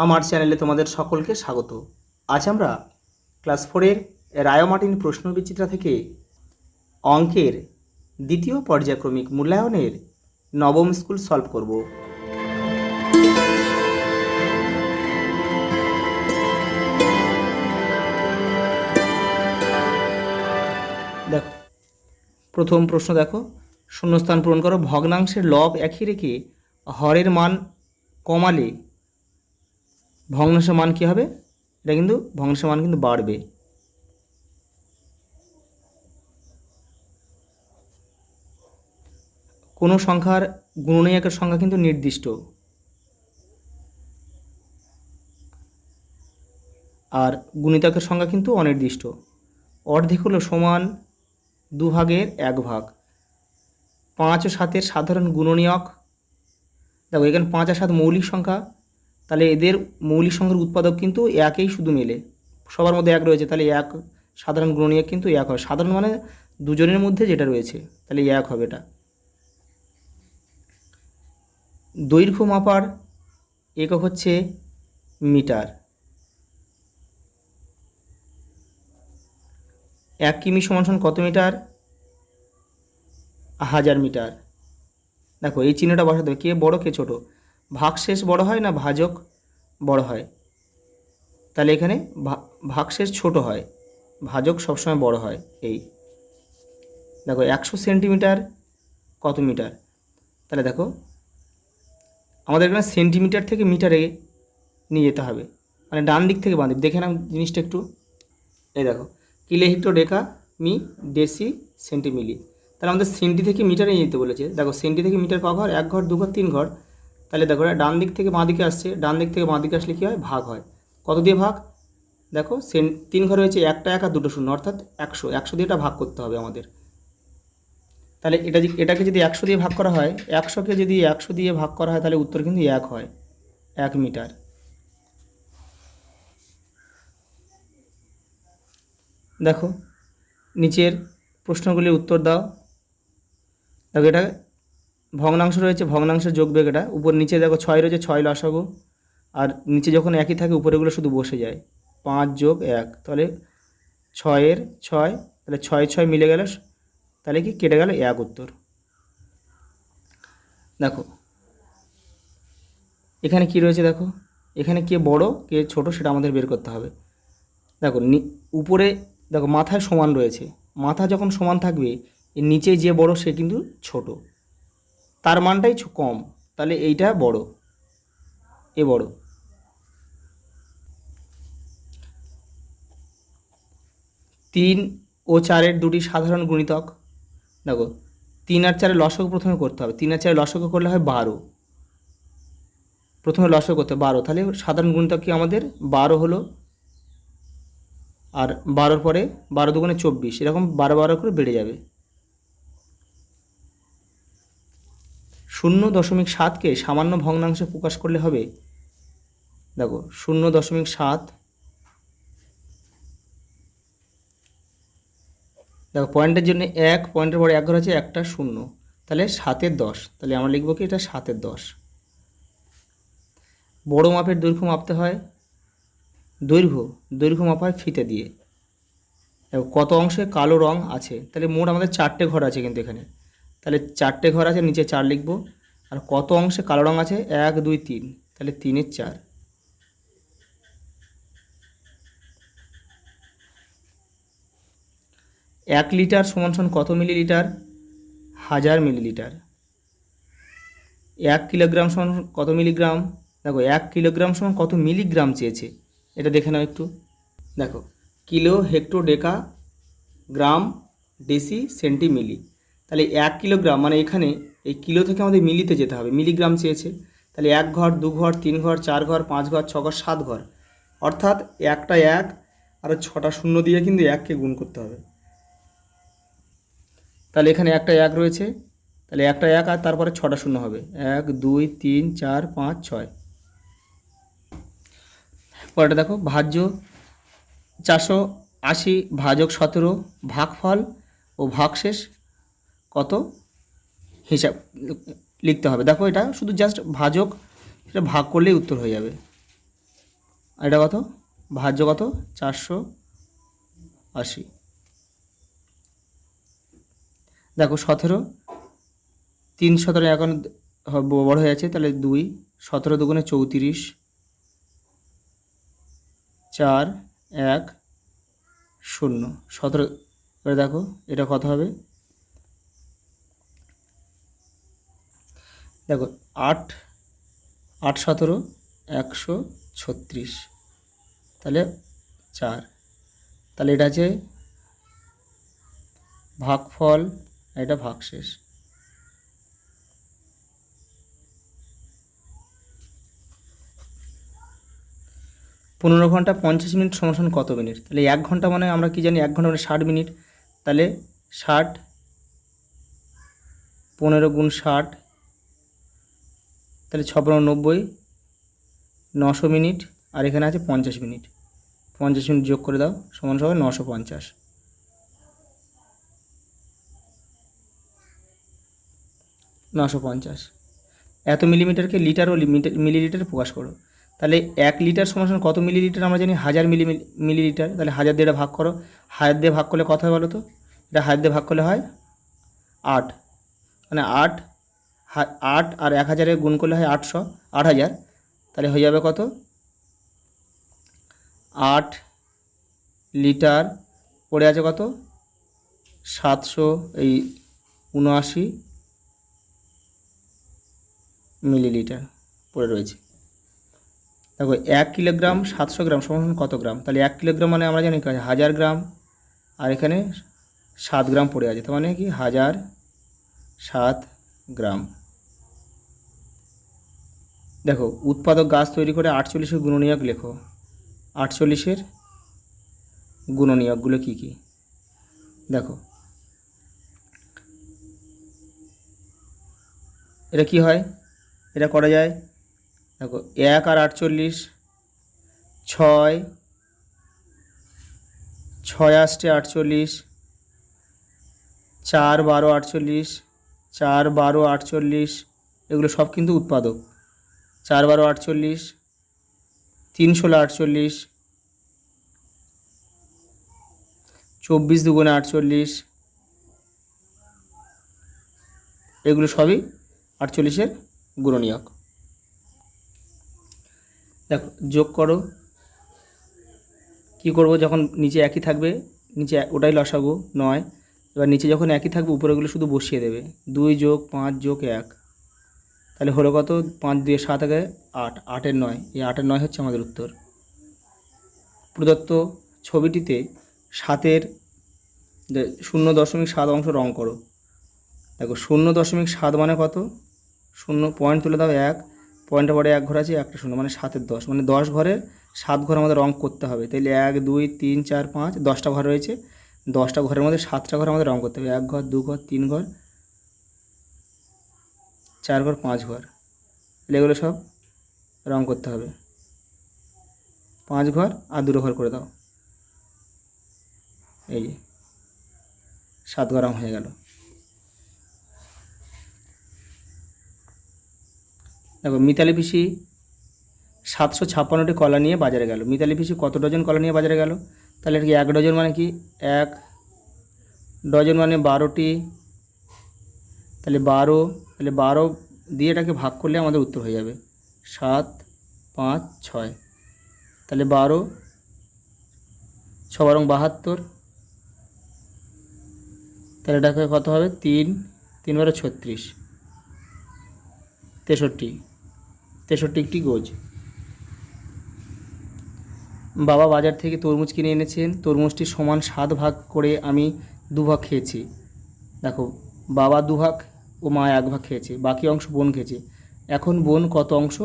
আমার চ্যানেলে তোমাদের সকলকে স্বাগত। আজ আমরা ক্লাস 4-এর রায়োমার্টিন প্রশ্নবিচিত্রা থেকে অঙ্কের দ্বিতীয় পর্যায়ক্রমিক মূল্যায়নের নবম স্কুল সলভ করব। দেখো, প্রথম প্রশ্ন দেখো, শূন্যস্থান পূরণ করো। ভগ্নাংশের লব একই রেখে হরের মান কমালে ভগ্নাংশের মান কী হবে? এটা কিন্তু ভগ্নাংশের মান কিন্তু বাড়বে। কোনো সংখ্যার গুণনীয়কের সংখ্যা কিন্তু নির্দিষ্ট, আর গুণিতকের সংখ্যা কিন্তু অনির্দিষ্ট। অর্ধেক হলো সমান 2/1 5 ও 7-এর সাধারণ গুণনীয়ক। দেখো, এখানে 5 আর 7 মৌলিক সংখ্যা, তাহলে এদের মৌলিক সংখ্যার উৎপাদক কিন্তু একই শুধু মেলে, সবার মধ্যে এক রয়েছে, তাহলে এক সাধারণ গুণনীয়ক কিন্তু এক হয়। সাধারণ মানে দুজনের মধ্যে যেটা রয়েছে, তাহলে এক হবে এটা। দৈর্ঘ্য মাপার একক হচ্ছে মিটার। 1 কিমি সমান কত মিটার? 1000 মিটার। দেখো, এই চিহ্নটা বসাতে হবে, কে বড় কে ছোট, ভাগশেষ বড় হয় না ভাজক বড় হয়? তাহলে এখানে ভাগশেষ ছোট হয়, ভাজক সবসময় বড় হয়। এই দেখো, 100 সেন্টিমিটার কত মিটার? তাহলে দেখো, আমাদের এখানে সেন্টিমিটার থেকে মিটারে নিয়ে যেতে হবে, মানে ডান দিক থেকে বাঁ দিক। দেখে নাও জিনিসটা একটু। এই দেখো, কিলো হেক্টর ডেকা মি ডেসি সেন্টিমিলি, তাহলে আমাদের সেন্টি থেকে মিটারে নিয়ে যেতে বলেছে। দেখো, সেন্টি থেকে মিটার ক ঘর? 1 ঘর, 2 ঘর, 3 ঘর। তাহলে দেখো, ডান দিক থেকে বাঁ দিকে আসছে, ডান দিক থেকে বাঁ দিকে আসলে কী হয়? ভাগ হয়। কত দিয়ে ভাগ? দেখো, 3 ঘরে হয়েছে একটা 1 আর 2টো 0, অর্থাৎ 100। 100 দিয়ে এটা ভাগ করতে হবে আমাদের। তাহলে এটাকে যদি 100 দিয়ে ভাগ করা হয়, 100কে যদি 100 দিয়ে ভাগ করা হয়, তাহলে উত্তর কিন্তু 1 হয়, 1 মিটার। দেখো, নিচের প্রশ্নগুলির উত্তর দাও। দেখো, এটা ভগ্নাংশ রয়েছে, ভগ্নাংশের যোগবেগ এটা। উপর নিচে দেখো 6 রয়েছে, 6 লসাগু, আর নিচে যখন একই থাকে উপরেগুলো শুধু বসে যায়। 5 যোগ 1, তাহলে 6-এর 6, তাহলে 6 6 মিলে গেল, তাহলে কি কেটে গেল 1 উত্তর। দেখো, এখানে কি রয়েছে? দেখো, এখানে কে বড় কে ছোট সেটা আমাদের বের করতে হবে। দেখো, উপরে দেখো মাথায় সমান রয়েছে, মাথা যখন সমান থাকবে, এর নিচে যে বড় সে কিন্তু ছোট, তার মানটাই কম, তাহলে এইটা বড়, এ বড়। তিন ও 4-এর দুটি সাধারণ গুণিতক। দেখো, 3 আর 4-এর লসাগু প্রথমে করতে হবে। 3 আর 4-এর লসাগু করলে হয় 12, প্রথমে লসাগু করতে হবে 12, তাহলে সাধারণ গুণিতক কি আমাদের 12 হলো। আর 12-র পরে 12 দুগুণে 24, এরকম 12 12 করে বেড়ে যাবে। 0.7কে সামান্য ভগ্নাংশে প্রকাশ করলে হবে। দেখো, 0.7, দেখো পয়েন্টের জন্য 1, পয়েন্টের পরে 1 ঘর আছে, একটা 0, তাহলে 7-এর 10, তাহলে আমরা লিখব কি এটা 7-এর 10। বড় মাপের দৈর্ঘ্য মাপতে হয়, দৈর্ঘ্য মাপা হয় ফিতে দিয়ে। দেখো, কত অংশে কালো রং আছে? তাহলে মোট আমাদের 4টে ঘর আছে কিন্তু এখানে, তাহলে 4টে ঘর আছে, নিচে 4 লিখব। আর কত অংশে কালো রং আছে? 1 2 3, তাহলে 3-এর 4। 1 লিটার সমান কত মিলিলিটার? 1000 মিলিলিটার। 1 কিলোগ্রাম সমান কত মিলিগ্রাম? দেখো, 1 কিলোগ্রাম সমান কত মিলিগ্রাম চেয়েছে, এটা দেখে নাও একটু। দেখো, কিলো হেক্টর ডেকা গ্রাম ডেসি সেন্টিমিলি, তাহলে 1 কিলোগ্রাম মানে এখানে এই কিলো থেকে আমাদের মিলিতে যেতে হবে, মিলিগ্রাম চেয়েছে। তাহলে 1 ঘর, 2 ঘর, 3 ঘর, 4 ঘর, 5 ঘর, 6 ঘর, 7 ঘর, অর্থাৎ একটা 1 আর 6টা 0 দিয়ে কিন্তু 1কে গুণ করতে হবে। তাহলে এখানে একটা 1 রয়েছে, তাহলে একটা 1 আর তারপরে 6টা 0 হবে, 1 2 3 4 5 6। পরেরটা দেখো, ভাজ্য 480 ভাজক 17, ভাগফল ও ভাগশেষ কত হিসাব লিখতে হবে। দেখো, এটা শুধু জাস্ট ভাজক, এটা ভাগ করলেই উত্তর হয়ে যাবে। আর এটা কত, ভাজ্য কত, 480। দেখো 17, 3 17 এখন বড় হয়ে যাচ্ছে, তাহলে 2, 17 দুগুণে 34, 4 1 0, 17। এবার দেখো এটা কত হবে, দেখো 8 8 17 136, তাহলে 4, তাহলে এটা আছে ভাগফল, এটা ভাগশেষ। পনেরো ঘন্টা 50 মিনিট সমান কত মিনিট, তাহলে 1 ঘন্টা মানে আমরা কি জানি, 1 ঘন্টা মানে 60 মিনিট, তাহলে 60 15 গুণ 60, তাহলে 6 90, 900 মিনিট, আর এখানে আছে 50 মিনিট, 50 মিনিট যোগ করে দাও সমান 950। 950, এত মিলিমিটারকে লিটার ও মিলিলিটারে প্রকাশ করো। তাহলে 1 লিটার সমান কত মিলিলিটার আমরা জানি, 1000 মিলিলিটার, তাহলে 1000 দিয়ে ভাগ করো, 1000 দিয়ে ভাগ করলে কত হয় বলো তো, এটা 1000 দিয়ে ভাগ করলে হয় 8, মানে 8 আর 1000 গুণ করলে হয় 800, 8000, তাহলে হয়ে যাবে কত, 8 লিটার পড়ে আছে কত, 779 মিলিলিটার পড়ে রয়েছে। দেখো 1 কিলোগ্রাম 700 গ্রাম সমান কত গ্রাম, তাহলে 1 কিলোগ্রাম মানে আমরা জানি 1000 গ্রাম, আর এখানে 7 গ্রাম পড়ে আছে, তার মানে কি 1007 গ্রাম। দেখো উৎপাদক গাছ তৈরি করে 48-এর গুণনীয়ক লেখো। 48-এর গুণনীয়কগুলো কী কী, দেখো এটা কি হয়, এটা করা যায়, দেখো 1 আর 48, 6 6 8 48, 4 12 48, 4 12 48, এগুলো সব কিন্তু উৎপাদক। 4 12 48, 3 16 48, 24 দুগুণে 48, এগুলো সবই 48-এর গুণনীয়ক। দেখো যোগ করো, কি করব, যখন নিচে একই থাকবে, নিচে ওটাই লসাগু 9, এবার নিচে যখন একই থাকবে উপরেগুলো শুধু বসিয়ে দেবে, 2 যোগ 5 যোগ 1, তাহলে হলো কত, 5 2 7 আগে 8, 8 9, এই 8 9 হচ্ছে আমাদের উত্তর। প্রদত্ত ছবিটিতে 7-এর 0.7 অংশ রং করো। দেখো 0.7 মানে কত, 0 পয়েন্ট তুলে দাও, 1 পয়েন্টের পরে 1 ঘর আছে, একটা 0 মানে 7-এর 10, মানে 10 ঘরের 7 ঘর আমাদের রং করতে হবে। তাইলে 1 2 3 4 5 10টা ঘর রয়েছে, 10টা ঘরের মধ্যে 7টা ঘর আমাদের রং করতে হবে, 1 ঘর 2 ঘর 3 ঘর 4 ঘর 5 ঘর, তাহলে এগুলো সব রং করতে হবে। 5 ঘর আর 2 ঘর করে দাও, এই যে 7 ঘর রং হয়ে গেল। দেখো মিতালি পিসি 756টি কলা নিয়ে বাজারে গেল। মিতালি পিসি কত ডজন কলা নিয়ে বাজারে গেল, তাহলে এটা কি 1 ডজন মানে কি, 1 ডজন মানে 12টি, তাহলে 12, তাহলে 12 দিয়ে এটাকে ভাগ করলে আমাদের উত্তর হয়ে যাবে 7 5 6, তাহলে 12 6 12 72, তাহলে এটাকে কত হবে, 3 3 12 36, 63টি গোজ। বাবা বাজার থেকে তরমুজ কিনে এনেছেন, তরমুজটি সমান 7 ভাগ করে আমি 2 ভাগ খেয়েছি। দেখো বাবা 2 ভাগ ও মা 1 ভাগ খেয়েছে, বাকি অংশ বোন খেয়েছে। এখন বোন কত অংশ,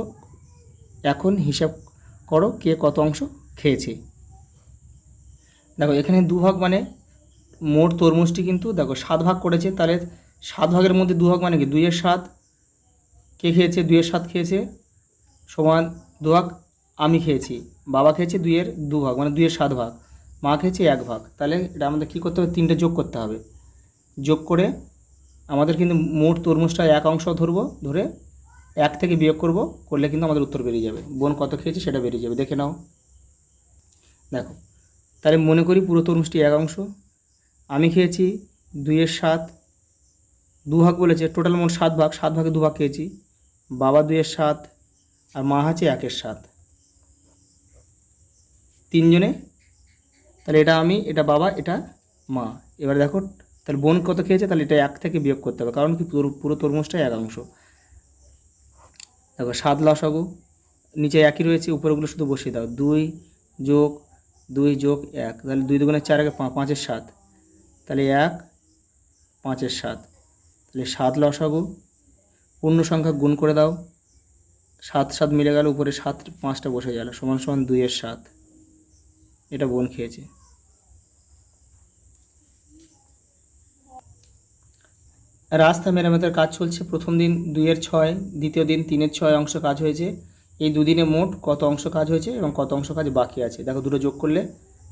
এখন হিসাব করো কে কত অংশ খেয়েছে। দেখো এখানে 2 ভাগ মানে মোট তরমুজটি কিন্তু দেখো 7 ভাগ করেছে, তাহলে 7 ভাগের মধ্যে 2 ভাগ মানে কি 2 এর 7, কে খেয়েছে 2 এর 7 খেয়েছে, সমান 2 ভাগ আমি খেয়েছি, বাবা খেয়েছে 2 এর 2 ভাগ মানে 2 এর 7 ভাগ, মা খেয়েছে 1 ভাগ। তাহলে এটা আমাদের কী করতে হবে, 3টে যোগ করতে হবে, যোগ করে আমাদের কিন্তু মোট তরমুজটা 1 অংশ ধরবো, ধরে 1 থেকে বিয়োগ করব, করলে কিন্তু আমাদের উত্তর বেরিয়ে যাবে, বোন কত খেয়েছে সেটা বেরিয়ে যাবে। দেখে নাও। দেখো, তাহলে মনে করি পুরো তরমুজটি 1 অংশ। আমি খেয়েছি 2/7, 2 ভাগ বলেছে, টোটাল মোট 7 ভাগ, 7 ভাগে 2 ভাগ খেয়েছি। বাবা 2/7 আর মা আছে 1/7, তিনজনে। তাহলে এটা আমি, এটা বাবা, এটা মা। এবার দেখো তাহলে বোন কত খেয়েছে, তাহলে এটা 1 থেকে বিয়োগ করতে হবে, কারণ কি পুরো তরমুজটা 1 অংশ। দেখো 7 লসাগু, নিচে একই রয়েছে, উপরেগুলো শুধু বসিয়ে দাও। 2 যোগ 2 যোগ 1, তাহলে 2 দুগুণে 4, 5 এর 7, তাহলে 1 5 এর 7, তাহলে 7 লসাগু। পূর্ণ সংখ্যা গুণ করে দাও, 7 7 মিলে গেল, উপরে 7 5টা বসে গেল, সমান সমান 2/7। এটা বোন খেয়েছে। রাস্তা মেরামতের কাজ চলছে। প্রথম দিন 2/6, দ্বিতীয় দিন 3/6 অংশ কাজ হয়েছে। এই দুদিনে মোট কত অংশ কাজ হয়েছে এবং কত অংশ কাজ বাকি আছে, দেখো দুটো যোগ করলে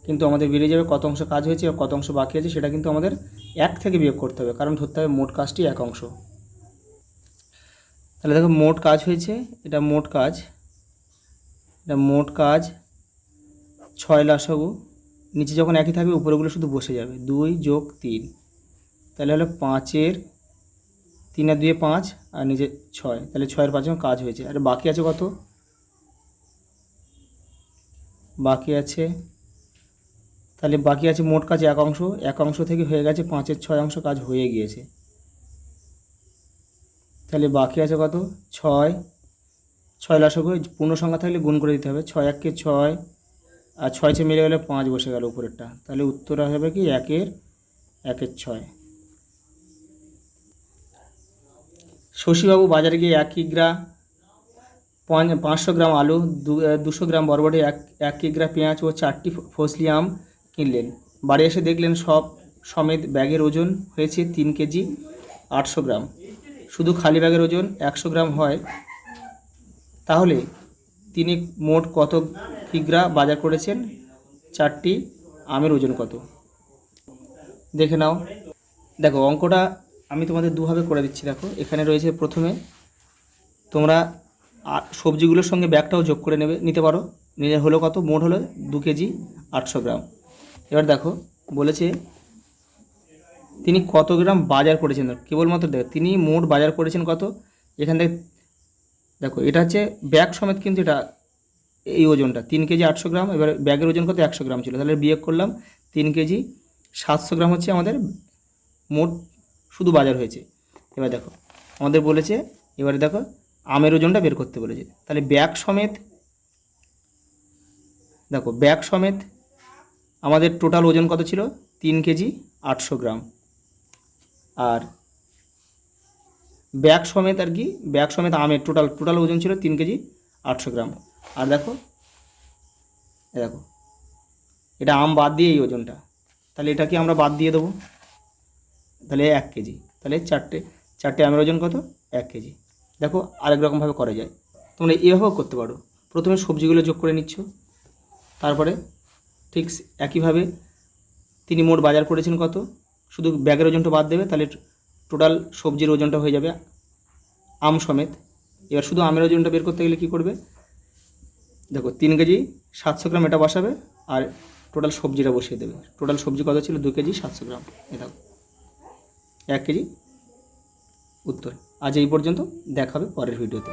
কিন্তু আমাদের বেরিয়ে যাবে কত অংশ কাজ হয়েছে এবং কত অংশ বাকি আছে। সেটা কিন্তু আমাদের 1 থেকে বিয়োগ করতে হবে, কারণ ধরতে হবে মোট কাজটি 1 অংশ। তাহলে দেখো মোট কাজ হয়েছে, এটা মোট কাজ, এটা মোট কাজ 6 লসাগু। নিচে যখন একই থাকবে উপরেগুলো শুধু বসে যাবে, 2 যোগ 3, তাহলে হলো 5 3 আর 2 5 আর নিচে 6, তাহলে 6 এর 5 কাজ হয়েছে। আর বাকি আছে কত, বাকি আছে, তাহলে বাকি আছে মোট কাজ 1 অংশ। 1 অংশ থেকে হয়ে গেছে 5/6 অংশ কাজ হয়ে গিয়েছে। তাহলে বাকি আছে কত, 6। 6 লসাগু, পূর্ণ সংখ্যা থাকলে গুণ করে দিতে হবে। 6 1 6 আর 6 6 মিলে গেলে 5 বসে গেল উপরেরটা, তাহলে উত্তর হবে কি 1/1 6। শশীবাবু বাজারে গিয়ে 1 কিগ্রা 500 গ্রাম আলু, 200 গ্রাম বরবটি, 1 কিগ্রা পেঁয়াজ ও 4টি ফসলি আম কিনলেন। বাড়ি এসে দেখলেন সব সমেত ব্যাগের ওজন হয়েছে 3 কেজি 800 গ্রাম। শুধু খালি ব্যাগের ওজন 100 গ্রাম হয়, তাহলে তিনি মোট কত কিগ্রা বাজার করেছেন? 4টি আমের ওজন কত? দেখে নাও। দেখো অঙ্কটা আমি তোমাদের দুভাবে করে দিচ্ছি। দেখো এখানে রয়েছে, প্রথমে তোমরা সবজিগুলোর সঙ্গে ব্যাগটাও যোগ করে নিতে পারো, নিলে হলো কত, মোট হলো 2 কেজি 800 গ্রাম। এবার দেখো বলেছে তিনি কত গ্রাম বাজার করেছেন, কেবলমাত্র দেখো তিনি মোট বাজার করেছেন কত। এখান থেকে দেখো এটা হচ্ছে ব্যাগ সমেত, কিন্তু এটা এই ওজনটা 3 কেজি 800 গ্রাম। এবার ব্যাগের ওজন কত, 100 গ্রাম ছিল, তাহলে বিয়োগ করলাম 3 কেজি 700 গ্রাম হচ্ছে আমাদের মোট শুধু বাজার হয়েছে। এবার দেখো আমাদের বলেছে, এবারে দেখো আমের ওজনটা বের করতে বলেছে, তাহলে ব্যাগ সমেত, দেখো ব্যাগ সমেত আমাদের টোটাল ওজন কত ছিল, 3 কেজি 800 গ্রাম। আর ব্যাগ সমেত আর কি, ব্যাগ সমেত আমের টোটাল ওজন ছিল 3 কেজি 800 গ্রাম। আর দেখো দেখো এটা আম বাদ দিয়ে এই ওজনটা, তাহলে এটাকে আমরা বাদ দিয়ে দেবো, তাহলে 1 কেজি, তাহলে চারটে আমের ওজন কত, 1 কেজি। দেখো আরেক রকমভাবে করা যায়, তোমরা এভাবেও করতে পারো। প্রথমে সবজিগুলো যোগ করে নিচ্ছ, তারপরে ঠিক একইভাবে তিনি মোট বাজার করেছেন কত, শুধু ব্যাগের ওজনটা বাদ দেবে, তাহলে টোটাল সবজির ওজনটা হয়ে যাবে আম সমেত। এবার শুধু আমের ওজনটা বের করতে গেলে কী করবে, দেখো 3 কেজি 700 গ্রাম এটা বসাবে আর টোটাল সবজিটা বসিয়ে দেবে। টোটাল সবজি কত ছিল, 2 কেজি 700 গ্রাম, এটা 1 কেজি উত্তর। আজ এই পর্যন্ত, দেখা হবে পরের ভিডিওতে।